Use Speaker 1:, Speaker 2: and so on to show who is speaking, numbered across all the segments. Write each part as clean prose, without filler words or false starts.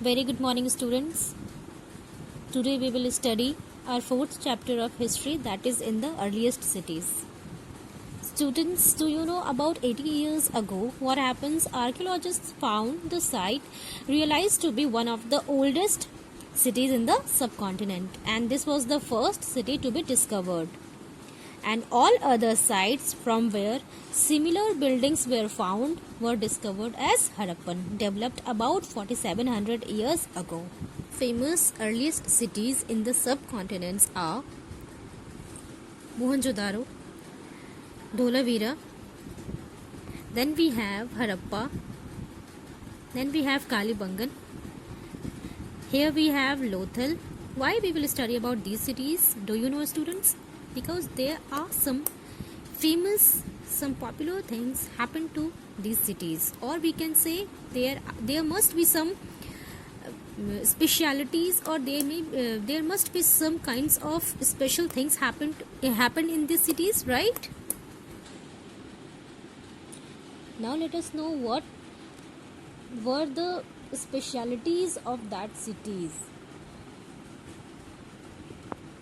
Speaker 1: Very good morning, students. Today we will study our fourth chapter of history, that is in the earliest cities. Students, do you know about 80 years ago what happens? Archaeologists found the site realized to be one of the oldest cities in the subcontinent, and this was the first city to be discovered. And all other sites from where similar buildings were found were discovered as Harappan, developed about 4700 years ago. Famous earliest cities in the subcontinents are Mohenjo-daro, Dholavira, then we have Harappa, then we have Kalibangan, here we have Lothal. Why we will study about these cities? Do you know, students? Because there are some popular things happen to these cities, or we can say there must be some specialities, or there must be some kinds of special things happen in these cities, right? Now let us know what were the specialities of that cities.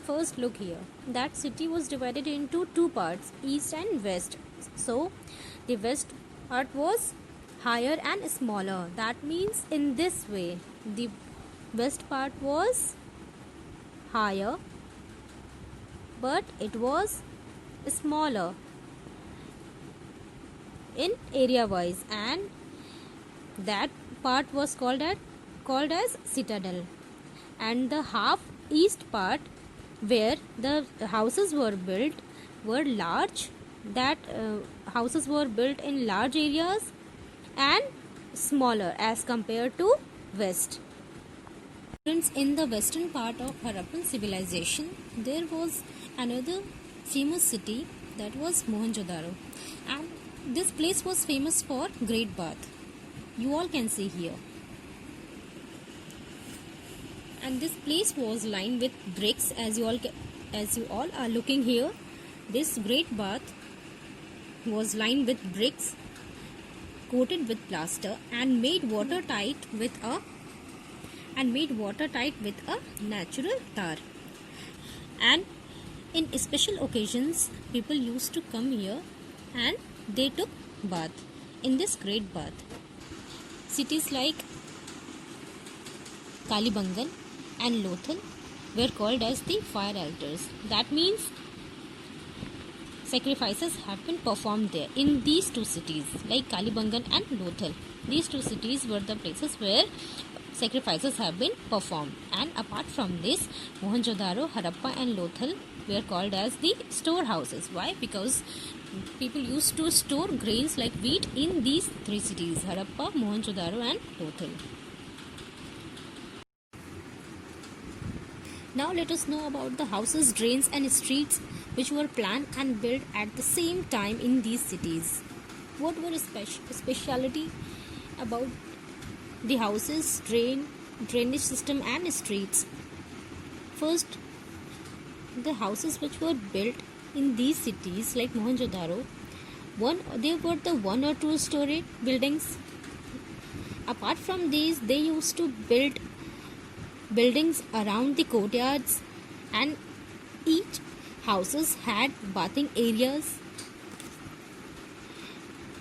Speaker 1: First, look here. That city was divided into two parts, east and west. So the west part was higher and smaller. That means in this way the west part was higher but it was smaller in area wise, and that part was called as citadel. And the half east part where the houses were built were large, that houses were built in large areas and smaller as compared to west. In the western part of Harappan civilization, there was another famous city, that was Mohenjo-daro, and this place was famous for Great Bath. You all can see here. And this place was lined with bricks, as you all are looking here. This Great Bath was lined with bricks coated with plaster and made watertight with a natural tar. And in special occasions people used to come here and they took bath in this Great Bath. Cities like Kalibangan and Lothal were called as the fire altars. That means sacrifices have been performed there in these two cities, like Kalibangan and Lothal. These two cities were the places where sacrifices have been performed. And apart from this, Mohenjo-daro, Harappa and Lothal were called as the storehouses. Why? Because people used to store grains like wheat in these three cities, Harappa, Mohenjo-daro and Lothal. Now let us know about the houses, drains and streets which were planned and built at the same time in these cities. What were speciality about the houses, drainage system and streets? First, the houses which were built in these cities like Mohenjo-daro, they were the 1 or 2 story buildings. Apart from these, they used to build buildings around the courtyards, and each houses had bathing areas.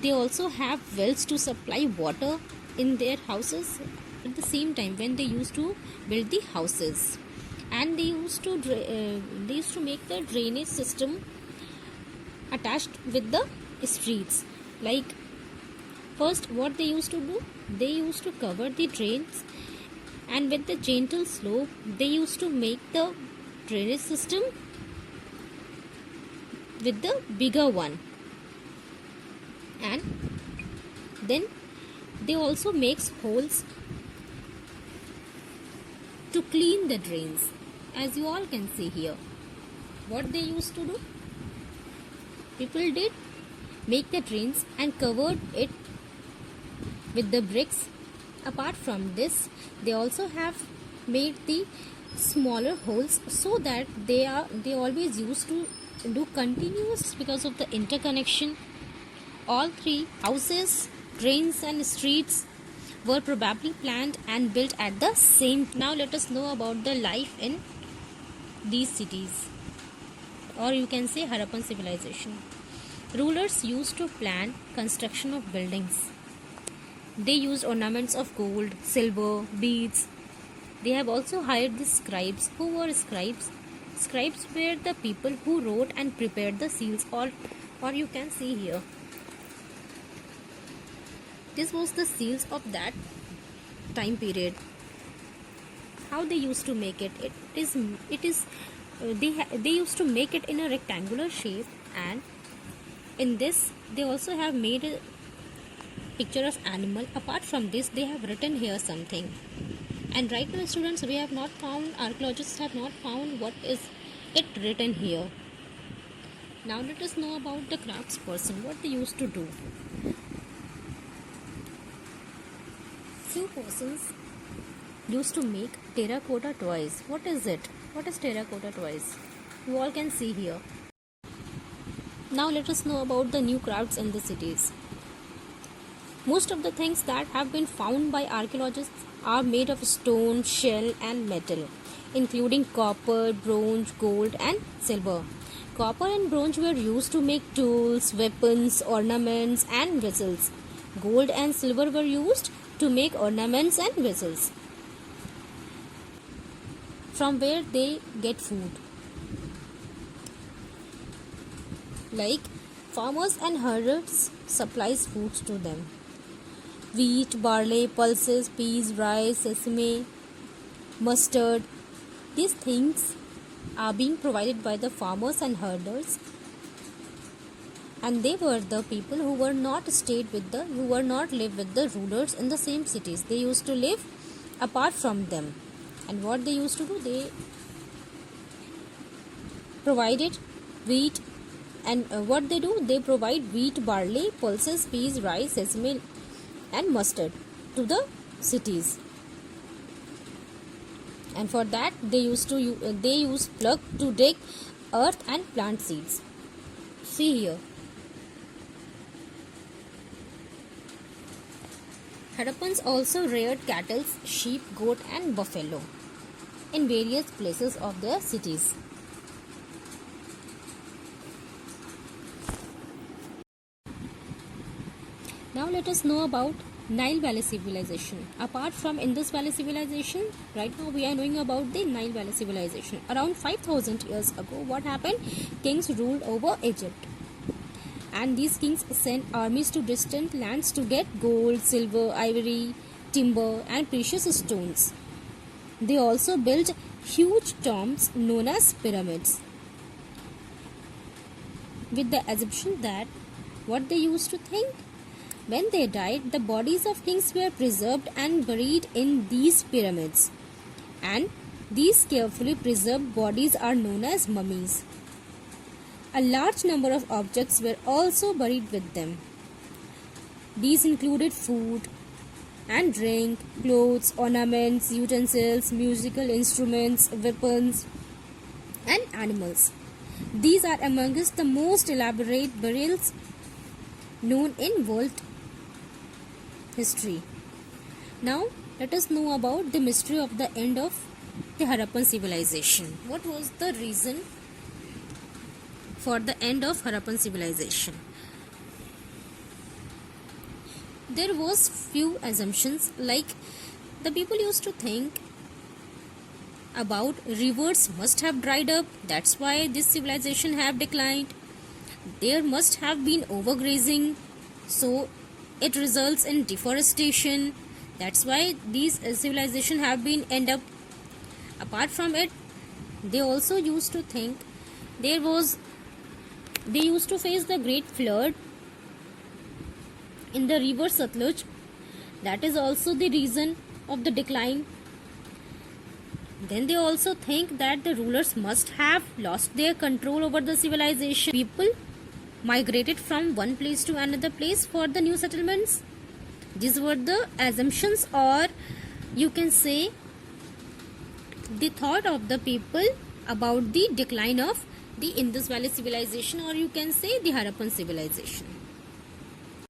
Speaker 1: They also have wells to supply water in their houses at the same time when they used to build the houses. And they used to make the drainage system attached with the streets. Like, first what they used to do, they used to cover the drains, and with the gentle slope they used to make the drainage system with the bigger one. And then they also makes holes to clean the drains, as you all can see here. What they used to do, people did make the drains and covered it with the bricks. Apart from this, they also have made the smaller holes so that they always used to do continuous, because of the interconnection. All three houses, drains and streets were probably planned and built at the same. Now let us know about the life in these cities, or you can say Harappan civilization. Rulers used to plan construction of buildings. They used ornaments of gold, silver, beads. They have also hired the scribes. Who were scribes? Scribes were the people who wrote and prepared the seals, or you can see here. This was the seals of that time period. How they used to make it? They used to make it in a rectangular shape, and in this they also have made a picture of animal. Apart from this, they have written here something. And right now, students, archaeologists have not found what is it written here. Now let us know about the craftsperson, what they used to do. Few persons used to make terracotta toys. What is it? What is terracotta toys? You all can see here. Now let us know about the new crafts in the cities. Most of the things that have been found by archaeologists are made of stone, shell and metal, including copper, bronze, gold and silver. Copper and bronze were used to make tools, weapons, ornaments and vessels. Gold and silver were used to make ornaments and vessels, from where they get food. Like farmers and herders supplies foods to them. Wheat, barley, pulses, peas, rice, sesame, mustard. These things are being provided by the farmers and herders, and they were the people who were not live with the rulers in the same cities. They used to live apart from them. And what they used to do, they provided wheat, and what they do, they provide wheat, barley, pulses, peas, rice, sesame and mustard to the cities. And for that they use plug to dig earth and plant seeds. See here. Harappans also reared cattle, sheep, goat and buffalo in various places of their cities. Now let us know about Nile Valley civilization. Apart from Indus Valley civilization, right now we are knowing about the Nile Valley civilization. Around 5,000 years ago, what happened? Kings ruled over Egypt. And these kings sent armies to distant lands to get gold, silver, ivory, timber and precious stones. They also built huge tombs known as pyramids, with the assumption that what they used to think, when they died, the bodies of kings were preserved and buried in these pyramids. And these carefully preserved bodies are known as mummies. A large number of objects were also buried with them. These included food and drink, clothes, ornaments, utensils, musical instruments, weapons, and animals. These are amongst the most elaborate burials known in world history. Now, let us know about the mystery of the end of the Harappan civilization. What was the reason for the end of Harappan civilization? There was few assumptions, like the people used to think about rivers must have dried up, that's why this civilization have declined. There must have been overgrazing, so it results in deforestation, that's why these civilization have been end up. Apart from it, they also used to think they used to face the great flood in the river Satluj. That is also the reason of the decline. Then they also think that the rulers must have lost their control over the civilization. People migrated from one place to another place for the new settlements. These were the assumptions, or you can say the thought of the people about the decline of the Indus Valley civilization, or you can say the Harappan civilization.